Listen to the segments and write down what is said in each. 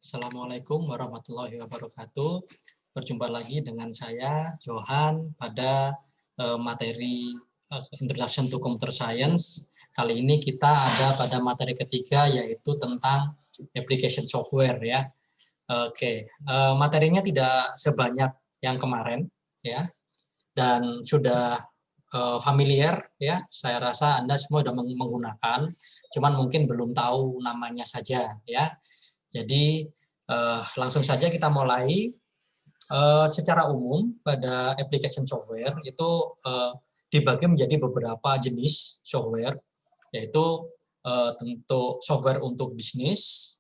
Assalamualaikum warahmatullahi wabarakatuh. Berjumpa lagi dengan saya, Johan, pada materi Introduction to Computer Science. Kali ini kita ada pada materi ketiga, yaitu tentang application software ya. Oke, materinya tidak sebanyak yang kemarin ya, dan sudah familiar ya. Saya rasa Anda semua sudah menggunakan, cuman mungkin belum tahu namanya saja ya. Jadi langsung saja kita mulai. Secara umum pada application software itu dibagi menjadi beberapa jenis software, yaitu tentu software untuk bisnis,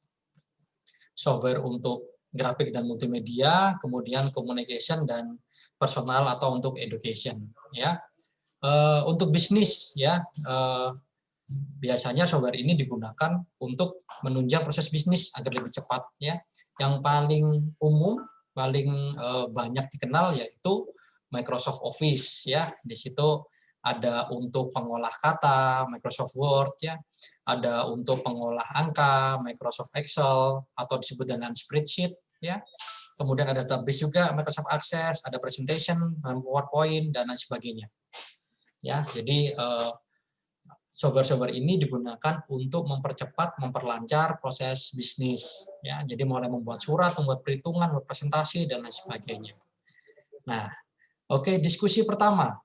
software untuk grafik dan multimedia, kemudian communication dan personal atau untuk education ya. Untuk bisnis ya, biasanya software ini digunakan untuk menunjang proses bisnis agar lebih cepat ya. Yang paling umum, paling banyak dikenal yaitu Microsoft Office ya. Di situ ada untuk pengolah kata Microsoft Word ya, ada untuk pengolah angka Microsoft Excel atau disebut dengan spreadsheet ya. Kemudian ada database juga Microsoft Access, ada presentation, PowerPoint dan lain sebagainya. Ya, jadi software-software ini digunakan untuk mempercepat, memperlancar proses bisnis. Ya, jadi mulai membuat surat, membuat perhitungan, membuat presentasi, dan lain sebagainya. Nah, oke, diskusi pertama.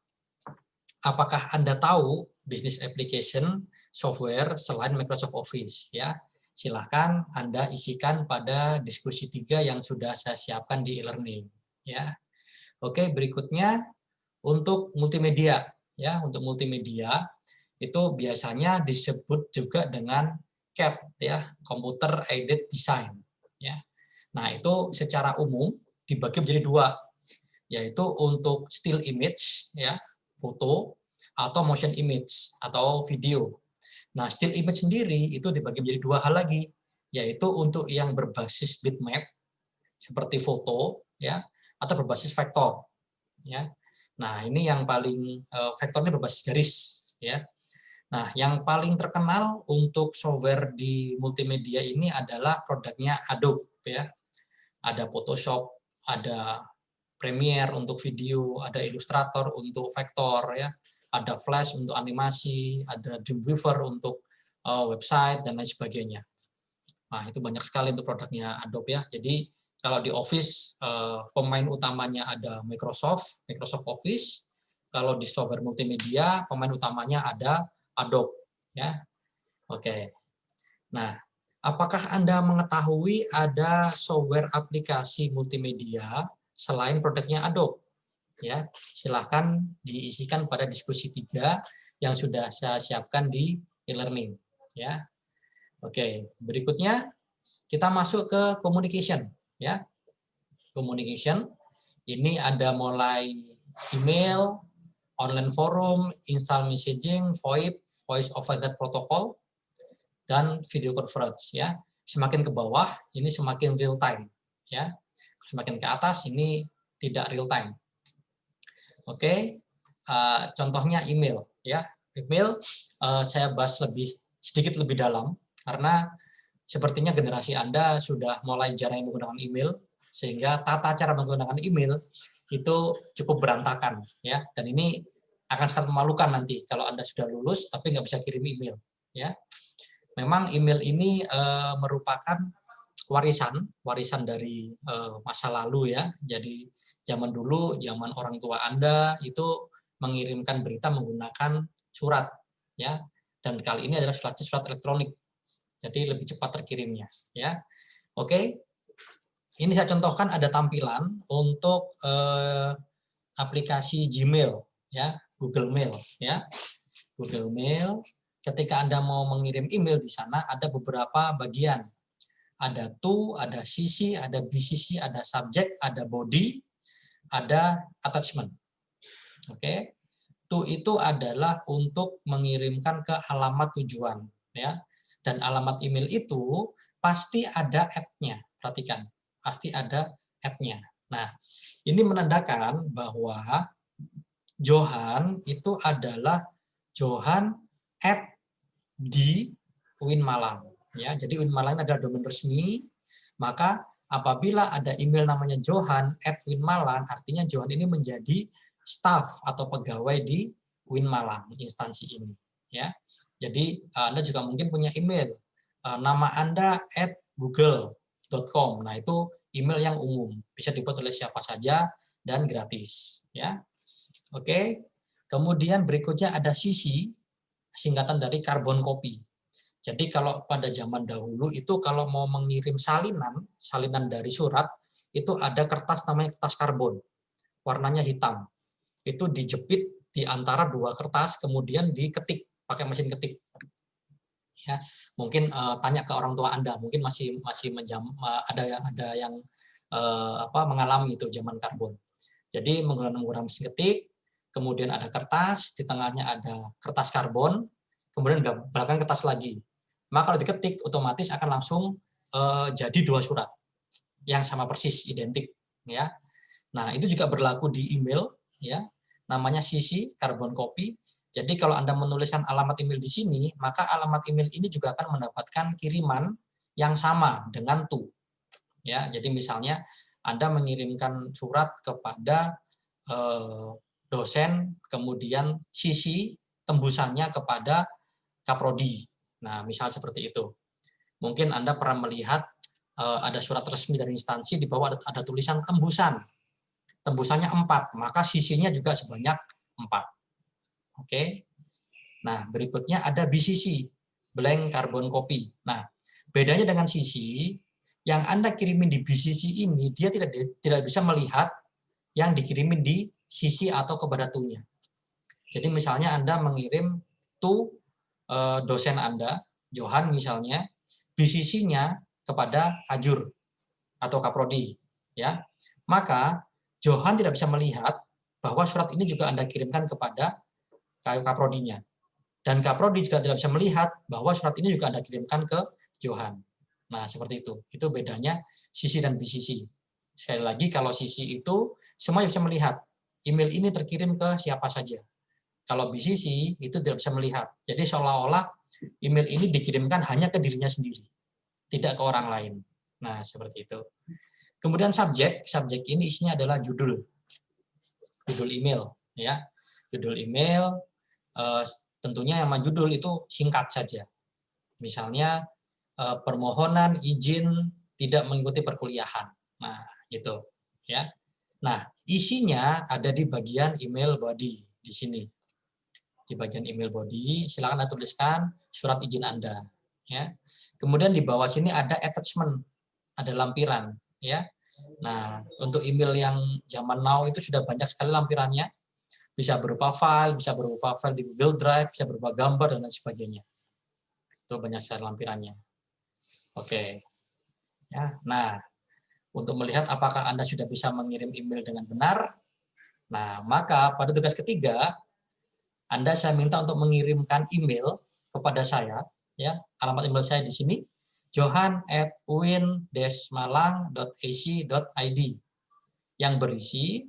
Apakah Anda tahu business application software selain Microsoft Office? Ya, silakan Anda isikan pada diskusi 3 yang sudah saya siapkan di e-learning. Ya, oke, berikutnya untuk multimedia. Ya, untuk multimedia itu biasanya disebut juga dengan CAD ya, Computer Aided Design ya. Nah, itu secara umum dibagi menjadi 2, yaitu untuk still image ya, foto, atau motion image atau video. Nah, still image sendiri itu dibagi menjadi 2 hal lagi, yaitu untuk yang berbasis bitmap seperti foto ya, atau berbasis vektor ya. Nah, ini yang paling vektornya berbasis garis ya. Nah, yang paling terkenal untuk software di multimedia ini adalah produknya Adobe ya. Ada Photoshop, ada Premiere untuk video, ada Illustrator untuk vektor ya, ada Flash untuk animasi, ada Dreamweaver untuk website dan lain sebagainya. Nah, itu banyak sekali untuk produknya Adobe ya. Jadi kalau di Office pemain utamanya ada Microsoft Office. Kalau di software multimedia pemain utamanya ada Adobe ya. Oke. Nah, apakah Anda mengetahui ada software aplikasi multimedia selain produknya Adobe? Ya, silahkan diisikan pada diskusi 3 yang sudah saya siapkan di e-learning ya. Oke, berikutnya kita masuk ke communication ya. Communication ini ada mulai email, online forum, install messaging, VoIP, voice over Ethernet protocol, dan video conference ya. Semakin ke bawah ini semakin real time ya. Semakin ke atas ini tidak real time. Oke, contohnya email ya. Email saya bahas sedikit lebih dalam karena sepertinya generasi Anda sudah mulai jarang menggunakan email, sehingga tata cara menggunakan email itu cukup berantakan ya. Dan ini akan sangat memalukan nanti kalau Anda sudah lulus tapi nggak bisa kirim email ya. Memang email ini merupakan warisan dari masa lalu ya. Jadi zaman dulu, zaman orang tua Anda itu mengirimkan berita menggunakan surat ya. Dan kali ini adalah surat elektronik. Jadi lebih cepat terkirimnya ya. Oke. Ini saya contohkan ada tampilan untuk aplikasi Gmail ya, Google Mail ya. Google Mail, ketika Anda mau mengirim email di sana ada beberapa bagian. Ada to, ada CC, ada BCC, ada subject, ada body, ada attachment. Oke. To itu adalah untuk mengirimkan ke alamat tujuan ya. Dan alamat email itu pasti ada @-nya. Perhatikan, pasti ada @-nya. Nah, ini menandakan bahwa Johan itu adalah Johan @ di UIN Malang. Ya, jadi UIN Malang adalah domain resmi, Maka apabila ada email namanya Johan @winmalang, artinya Johan ini menjadi staf atau pegawai di Winmalang, instansi ini. Ya, jadi Anda juga mungkin punya email, nama Anda @google.com. Nah, itu email yang umum, bisa dibuat oleh siapa saja dan gratis. Ya, oke. Kemudian berikutnya ada CC, singkatan dari carbon copy. Jadi kalau pada zaman dahulu itu kalau mau mengirim salinan dari surat, itu ada kertas namanya kertas karbon, warnanya hitam. Itu dijepit di antara dua kertas, kemudian diketik pakai mesin ketik. Ya, mungkin tanya ke orang tua Anda, mungkin masih ada yang mengalami itu zaman karbon. Jadi menggunakan mesin ketik, kemudian ada kertas, di tengahnya ada kertas karbon, kemudian di belakang kertas lagi. Maka kalau diketik otomatis akan langsung jadi dua surat yang sama persis, identik, ya. Nah, itu juga berlaku di email, ya. Namanya CC, carbon copy. Jadi kalau Anda menuliskan alamat email di sini, maka alamat email ini juga akan mendapatkan kiriman yang sama dengan to. Ya, jadi misalnya Anda mengirimkan surat kepada dosen, kemudian CC tembusannya kepada Kaprodi. Nah, misal seperti itu. Mungkin Anda pernah melihat ada surat resmi dari instansi, di bawah ada tulisan tembusan. Tembusannya 4, maka sisinya juga sebanyak 4. Oke. Nah, berikutnya ada BCC, blank carbon copy. Nah, bedanya dengan CC, yang Anda kirimin di BCC ini, dia tidak bisa melihat yang dikirimin di CC atau kepada to-nya. Jadi misalnya Anda mengirim to dosen Anda, Johan misalnya, BCC-nya kepada Hajur atau Kaprodi, ya. Maka Johan tidak bisa melihat bahwa surat ini juga Anda kirimkan kepada Kaprodinya. Dan Kaprodi juga tidak bisa melihat bahwa surat ini juga Anda kirimkan ke Johan. Nah, seperti itu. Itu bedanya CC dan BCC. Sekali lagi, kalau CC itu semuanya bisa melihat email ini terkirim ke siapa saja. Kalau BCC itu tidak bisa melihat. Jadi seolah-olah email ini dikirimkan hanya ke dirinya sendiri, tidak ke orang lain. Nah, seperti itu. Kemudian subjek ini isinya adalah judul email, ya. Judul email tentunya yang judul itu singkat saja. Misalnya permohonan izin tidak mengikuti perkuliahan. Nah, gitu, ya. Nah, isinya ada di bagian email body di sini. Di bagian email body, silakan Anda tuliskan surat izin Anda, ya. Kemudian di bawah sini ada attachment, ada lampiran, ya. Nah, untuk email yang zaman now itu sudah banyak sekali lampirannya. Bisa berupa file di Google Drive, bisa berupa gambar dan lain sebagainya. Itu banyak sekali lampirannya. Oke. Ya, nah, untuk melihat apakah Anda sudah bisa mengirim email dengan benar, nah, maka pada tugas ketiga saya minta untuk mengirimkan email kepada saya, ya. Alamat email saya di sini johan@uin-malang.ac.id yang berisi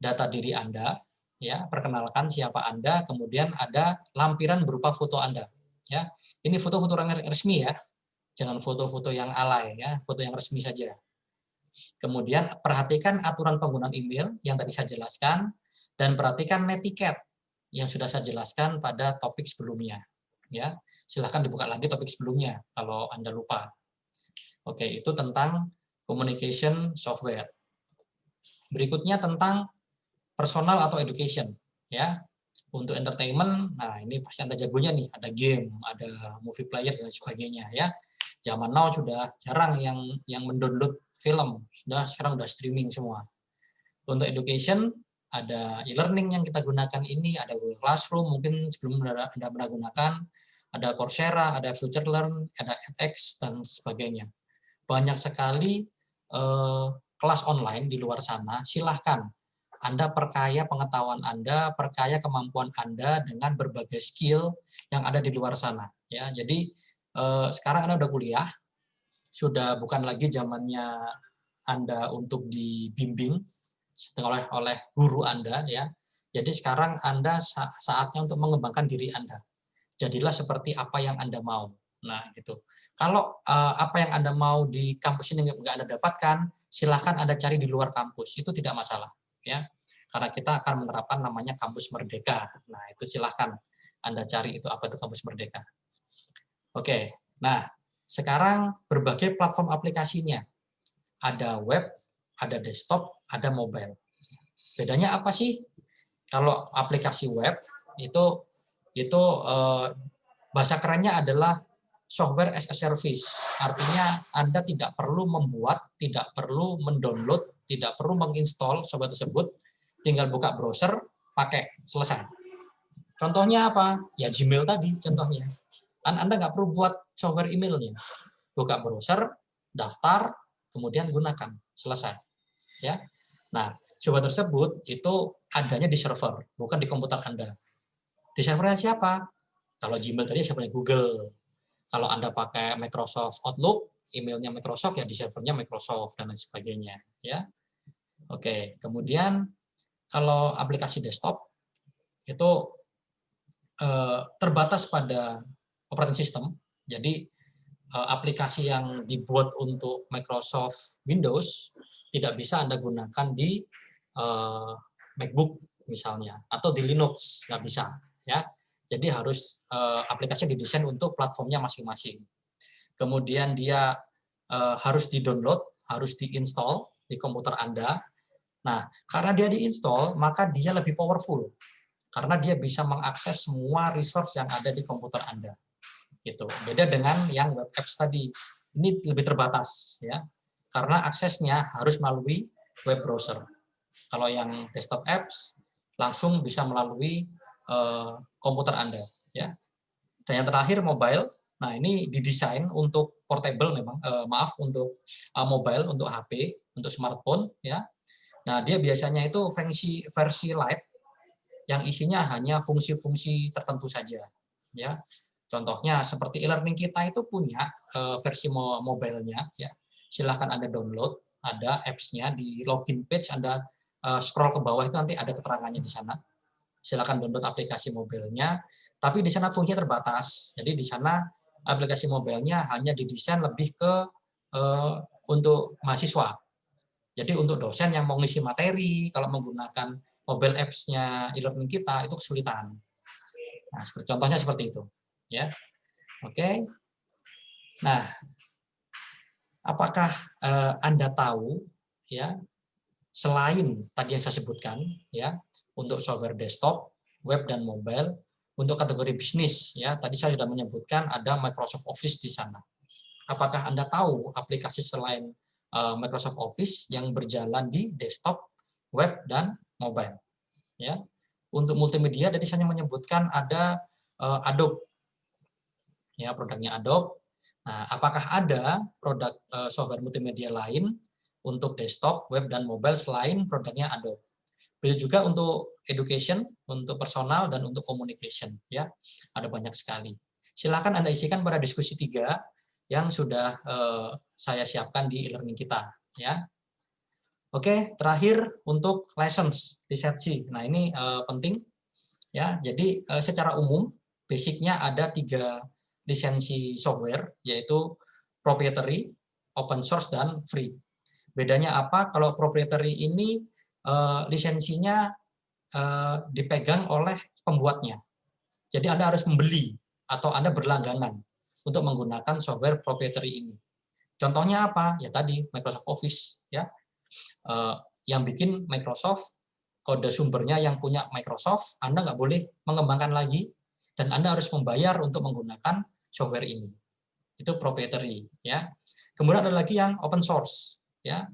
data diri Anda, ya, perkenalkan siapa Anda, kemudian ada lampiran berupa foto Anda, ya. Ini foto-foto resmi, ya. Jangan foto-foto yang alay, ya, foto yang resmi saja. Kemudian perhatikan aturan penggunaan email yang tadi saya jelaskan, dan perhatikan netiquette yang sudah saya jelaskan pada topik sebelumnya, ya. Silahkan dibuka lagi topik sebelumnya kalau Anda lupa. Oke, itu tentang communication software. Berikutnya tentang personal atau education, ya. Untuk entertainment, nah ini pasti Anda jagonya nih, ada game, ada movie player dan sebagainya, ya. Zaman now sudah jarang yang mendownload film, sekarang udah streaming semua. Untuk education, ada e-learning yang kita gunakan ini, ada Google Classroom, mungkin sebelum Anda pernah gunakan, ada Coursera, ada FutureLearn, ada edX, dan sebagainya. Banyak sekali kelas online di luar sana, silahkan Anda perkaya pengetahuan Anda, perkaya kemampuan Anda dengan berbagai skill yang ada di luar sana. Ya, jadi sekarang Anda udah kuliah, sudah bukan lagi zamannya Anda untuk dibimbing oleh guru Anda, ya. Jadi sekarang Anda saatnya untuk mengembangkan diri Anda. Jadilah seperti apa yang Anda mau. Nah, gitu. Kalau apa yang Anda mau di kampus ini nggak Anda dapatkan, silahkan Anda cari di luar kampus, itu tidak masalah. Ya, karena kita akan menerapkan namanya kampus merdeka. Nah, itu silahkan Anda cari itu apa itu kampus merdeka. Oke, nah sekarang berbagai platform aplikasinya. Ada web, ada desktop, ada mobile. Bedanya apa sih? Kalau aplikasi web itu bahasa kerennya adalah software as a service. Artinya Anda tidak perlu membuat, tidak perlu mendownload, tidak perlu menginstall software tersebut, tinggal buka browser, pakai, selesai. Contohnya apa? Ya Gmail tadi contohnya. Kan Anda nggak perlu buat software emailnya. Buka browser, daftar, kemudian gunakan, selesai. Ya. Nah, software tersebut itu adanya di server, bukan di komputer Anda. Di servernya siapa? Kalau Gmail tadi servernya Google. Kalau Anda pakai Microsoft Outlook, emailnya Microsoft, ya di servernya Microsoft, dan lain sebagainya. Ya. Oke, kemudian kalau aplikasi desktop, itu terbatas pada operating system. Jadi aplikasi yang dibuat untuk Microsoft Windows tidak bisa Anda gunakan di MacBook misalnya, atau di Linux, nggak bisa. Ya. Jadi harus aplikasi didesain untuk platformnya masing-masing. Kemudian dia harus di-download, harus di-install di komputer Anda. Nah, karena dia di-install, maka dia lebih powerful. Karena dia bisa mengakses semua resource yang ada di komputer Anda. Gitu. Beda dengan yang web apps tadi. Ini lebih terbatas, ya. Karena aksesnya harus melalui web browser. Kalau yang desktop apps langsung bisa melalui komputer Anda, ya. Dan yang terakhir mobile. Nah, ini didesain untuk portable memang, untuk mobile, untuk HP, untuk smartphone, ya. Nah, dia biasanya itu versi light yang isinya hanya fungsi-fungsi tertentu saja, ya. Contohnya seperti e-learning kita itu punya versi mobile-nya, ya. Silahkan Anda download, ada apps-nya di login page, Anda scroll ke bawah itu nanti ada keterangannya di sana. Silahkan download aplikasi mobile-nya, tapi di sana fungsinya terbatas. Jadi di sana aplikasi mobile-nya hanya didesain lebih ke untuk mahasiswa. Jadi untuk dosen yang mau ngisi materi, kalau menggunakan mobile apps-nya e-learning kita itu kesulitan. Nah, contohnya seperti itu, ya. Oke. Nah, apakah Anda tahu, ya, selain tadi yang saya sebutkan, ya, untuk software desktop, web dan mobile, untuk kategori bisnis, ya, tadi saya sudah menyebutkan ada Microsoft Office di sana. Apakah Anda tahu aplikasi selain Microsoft Office yang berjalan di desktop, web dan mobile? Ya, untuk multimedia tadi saya menyebutkan ada Adobe, ya, produknya Adobe. Nah, apakah ada produk software multimedia lain untuk desktop, web dan mobile selain produknya Adobe? Begitu juga untuk education, untuk personal dan untuk communication, ya, ada banyak sekali. Silakan Anda isikan pada diskusi 3 yang sudah saya siapkan di e-learning kita, ya. Oke, terakhir untuk license lisensi. Nah, ini penting, ya. Jadi secara umum basicnya ada 3 lisensi software, yaitu proprietary, open source dan free. Bedanya apa? Kalau proprietary ini lisensinya dipegang oleh pembuatnya. Jadi Anda harus membeli atau Anda berlangganan untuk menggunakan software proprietary ini. Contohnya apa? Ya tadi Microsoft Office, ya. Yang bikin Microsoft, kode sumbernya yang punya Microsoft, Anda nggak boleh mengembangkan lagi dan Anda harus membayar untuk menggunakan software ini. Itu proprietary, ya. Kemudian ada lagi yang open source, ya.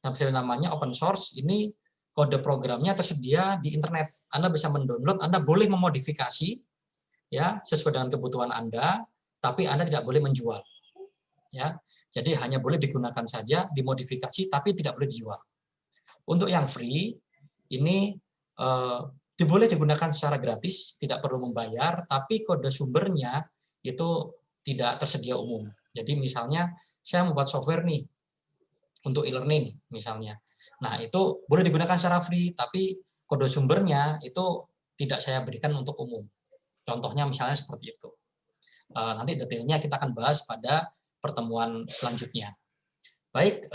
Namanya open source, ini kode programnya tersedia di internet. Anda bisa mendownload, Anda boleh memodifikasi, ya, sesuai dengan kebutuhan Anda, tapi Anda tidak boleh menjual. Ya, jadi hanya boleh digunakan saja, dimodifikasi, tapi tidak boleh dijual. Untuk yang free, ini boleh digunakan secara gratis, tidak perlu membayar, tapi kode sumbernya itu tidak tersedia umum. Jadi misalnya saya membuat software nih untuk e-learning misalnya. Nah, itu boleh digunakan secara free, tapi kode sumbernya itu tidak saya berikan untuk umum. Contohnya misalnya seperti itu. Nanti detailnya kita akan bahas pada pertemuan selanjutnya. Baik,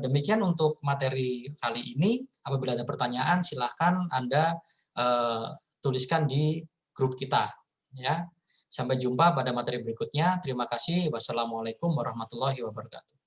demikian untuk materi kali ini. Apabila ada pertanyaan, silahkan Anda tuliskan di grup kita. Ya. Sampai jumpa pada materi berikutnya. Terima kasih. Wassalamualaikum warahmatullahi wabarakatuh.